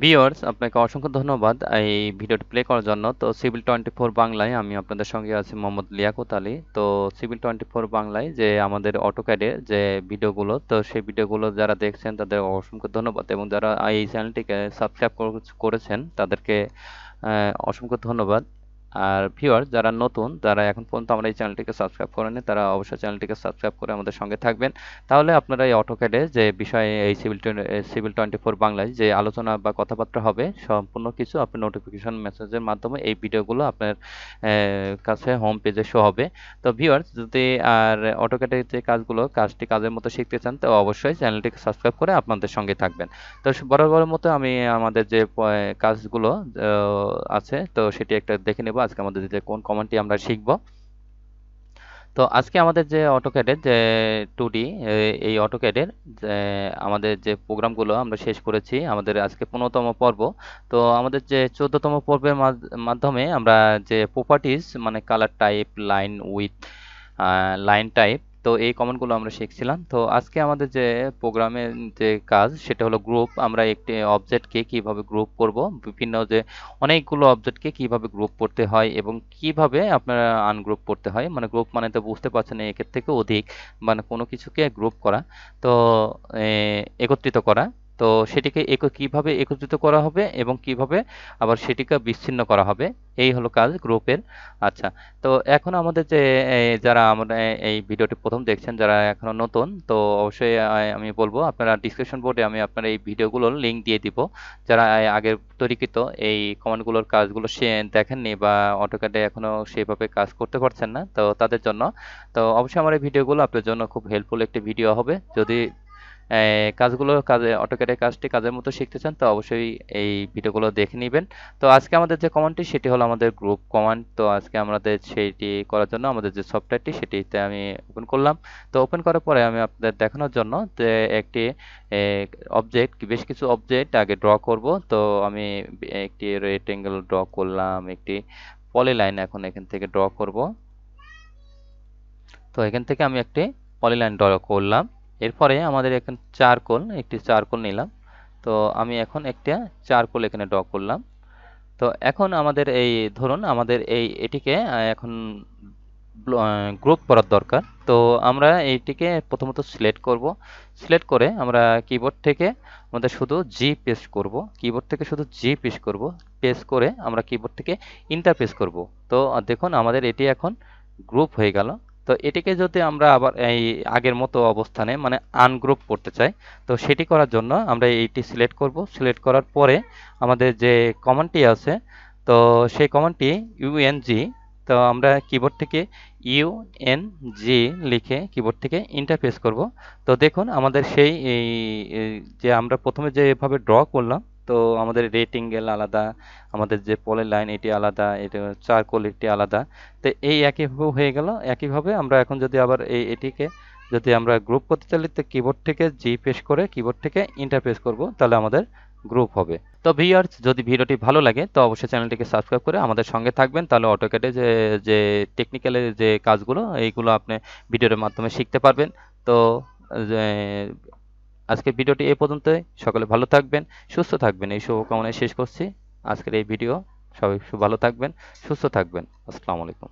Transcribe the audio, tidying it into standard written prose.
Viewers, আপনাকে অসংখ্য ধন্যবাদ এই ভিডিওটি প্লে করার জন্য। তো সিভিল 24 বাংলায় আমি আপনাদের সঙ্গে আছি মোহাম্মদ লিয়াকত আলী। তো সিভিল 24 বাংলায় যে আমাদের অটোক্যাডের যে ভিডিওগুলো, তো সেই ভিডিওগুলো যারা দেখছেন তাদের অসংখ্য ধন্যবাদ, এবং যারা এই চ্যানেলটিকে সাবস্ক্রাইব করেছেন তাদেরকে অসংখ্য ধন্যবাদ। আর ভিউয়ার্স, যারা নতুন, যারা এখন পর্যন্ত আমরা এই চ্যানেলটিকে সাবস্ক্রাইব করেনি, তারা অবশ্যই চ্যানেলটিকে সাবস্ক্রাইব করে আমাদের সঙ্গে থাকবেন। তাহলে আপনারা এই অটোক্যাডে যে বিষয়ে এই সিভিল 24 বাংলায় যে আলোচনা বা কথাবার্তা হবে, সম্পূর্ণ কিছু আপনি নোটিফিকেশন মেসেজের মাধ্যমে এই ভিডিওগুলো আপনার কাছে হোম পেজে শো হবে। তো ভিউয়ার্স, যদি আর অটোক্যাডের যে কাজের মতো শিখতে চান, তো অবশ্যই চ্যানেলটিকে সাবস্ক্রাইব করে আপনাদের সঙ্গে থাকবেন। তো বরাবরের মতো আমি আমাদের যে কাজগুলো আছে, তো সেটি একটা দেখে নেব। আজকে আমাদের যে কোন কমান্ডটি আমরা শিখব। তো আজকে আমাদের যে অটোক্যাডের যে 2D, এই অটোক্যাডের যে আমাদের যে প্রোগ্রামগুলো আমরা শেষ করেছি, আমাদের আজকে 15তম পর্ব। তো আমাদের যে 14তম পর্বের মাধ্যমে আমরা যে প্রপার্টিজ, মানে colour type, line with, line type, তো এই কমান্ডগুলো আমরা শিখছিলাম। তো আজকে আমাদের যে প্রোগ্রামের যে কাজ, সেটা হলো গ্রুপ। আমরা একটি অবজেক্টকে কিভাবে গ্রুপ করব, বিভিন্ন যে অনেকগুলো অবজেক্টকে কিভাবে গ্রুপ করতে হয় এবং কিভাবে আপনারা আনগ্রুপ করতে হয়। মানে গ্রুপ মানে তো বুঝতে পারছেন, একের থেকে অধিক, মানে কোনো কিছুকে গ্রুপ করা, তো একত্রিত করা। তো সেটিকে কিভাবে একত্রিত করা হবে এবং কিভাবে আবার সেটিকে বিচ্ছিন্ন করা হবে, এই হলো কাজ গ্রুপের। আচ্ছা, তো এখন আমাদের যে যারা আমরা এই ভিডিওটি প্রথম দেখছেন, যারা এখনো নতুন, তো অবশ্যই আমি বলবো আপনারা ডিসক্রিপশন বোর্ডে আমি আপনার এই ভিডিওগুলোর লিঙ্ক দিয়ে দিব। যারা আগের তৈরিকৃত এই কমান্ডগুলোর কাজগুলো সে দেখেননি বা অটোক্যাডে এখনো সেভাবে কাজ করতে পারছেন না, তো তাদের জন্য, তো অবশ্যই আমার এই ভিডিওগুলো আপনার জন্য খুব হেল্পফুল একটি ভিডিও হবে। যদি অটোক্যাডের কাজটি কাজের মতো শিখতে চান, তো অবশ্যই এই ভিডিওগুলো দেখে নেবেন। তো আজকে আমাদের যে কমান্ডটি, সেটি হলো আমাদের গ্রুপ কমান্ড। তো আজকে আমাদের সেইটি করার জন্য আমাদের যে সফটওয়্যারটি, সেটিতে আমি ওপেন করলাম। তো ওপেন করার পরে আমি আপনাদের দেখানোর জন্য যে একটি বেশ কিছু অবজেক্ট আগে ড্র করব। তো আমি একটি রেক্টেঙ্গেল ড্র করলাম, একটি পলিলাইন এখন এখান থেকে ড্র করব। তো এখান থেকে আমি একটি পলিলাইন ড্র করলাম। এরপরে আমাদের এখানে একটি চারকোল নিলাম। তো আমি এখন একটা চারকোল এখানে ড্র করলাম। তো এখন আমাদের এই ধরুন আমাদের এটিকে এখন গ্রুপ করার দরকার। তো আমরা এইটিকে প্রথমত সিলেক্ট করব। সিলেক্ট করে আমরা কিবোর্ড থেকে আমাদের শুধু জি পেস্ট করব। কিবোর্ড থেকে শুধু জি পেস্ট করব। পেস্ট করে আমরা কিবোর্ড থেকে ইন্টার পেস্ট করব। তো দেখুন আমাদের এটি এখন গ্রুপ হয়ে গেল। তো এটিকে যদি আমরা আবার এই আগের মতো অবস্থানে, মানে আনগ্রুপ করতে চাই, তো সেটি করার জন্য আমরা এইটি সিলেক্ট করব। সিলেক্ট করার পরে আমাদের যে কমান্ডটি আছে, তো সেই কমান্ডটি ইউএনজি, তো আমরা কিবোর্ড থেকে ইউএনজি লিখে কিবোর্ড থেকে ইন্টার প্রেস করব। তো দেখুন আমাদের সেই যে আমরা প্রথমে যেভাবে ড্র করলাম, তো আমাদের রেক্টেঙ্গেল আলাদা, আমাদের যে পলের লাইন এটি আলাদা, এটা চারকোল এটি আলাদা। তো এই একইভাবে হয়ে গেল। একইভাবে আমরা এখন যদি আবার এটিকে যদি আমরা গ্রুপ করতে চাই, তো কিবোর্ড থেকে জি প্রেস করে কিবোর্ড থেকে ইন্টার প্রেস করব, তাহলে আমাদের গ্রুপ হবে। তো ভিউয়ার্স, যদি ভিডিওটি ভালো লাগে, তো অবশ্যই চ্যানেলটিকে সাবস্ক্রাইব করে আমাদের সঙ্গে থাকবেন। তাহলে অটোক্যাডে যে যে টেকনিক্যালের যে কাজগুলো, এইগুলো আপনি ভিডিওর মাধ্যমে শিখতে পারবেন। তো আজকের ভিডিওটি এই পর্যন্তই। সকলে ভালো থাকবেন, সুস্থ থাকবেন, এই শুভকামনায় শেষ করছি আজকের এই ভিডিও। সবাই ভালো থাকবেন, সুস্থ থাকবেন। আসসালামু আলাইকুম।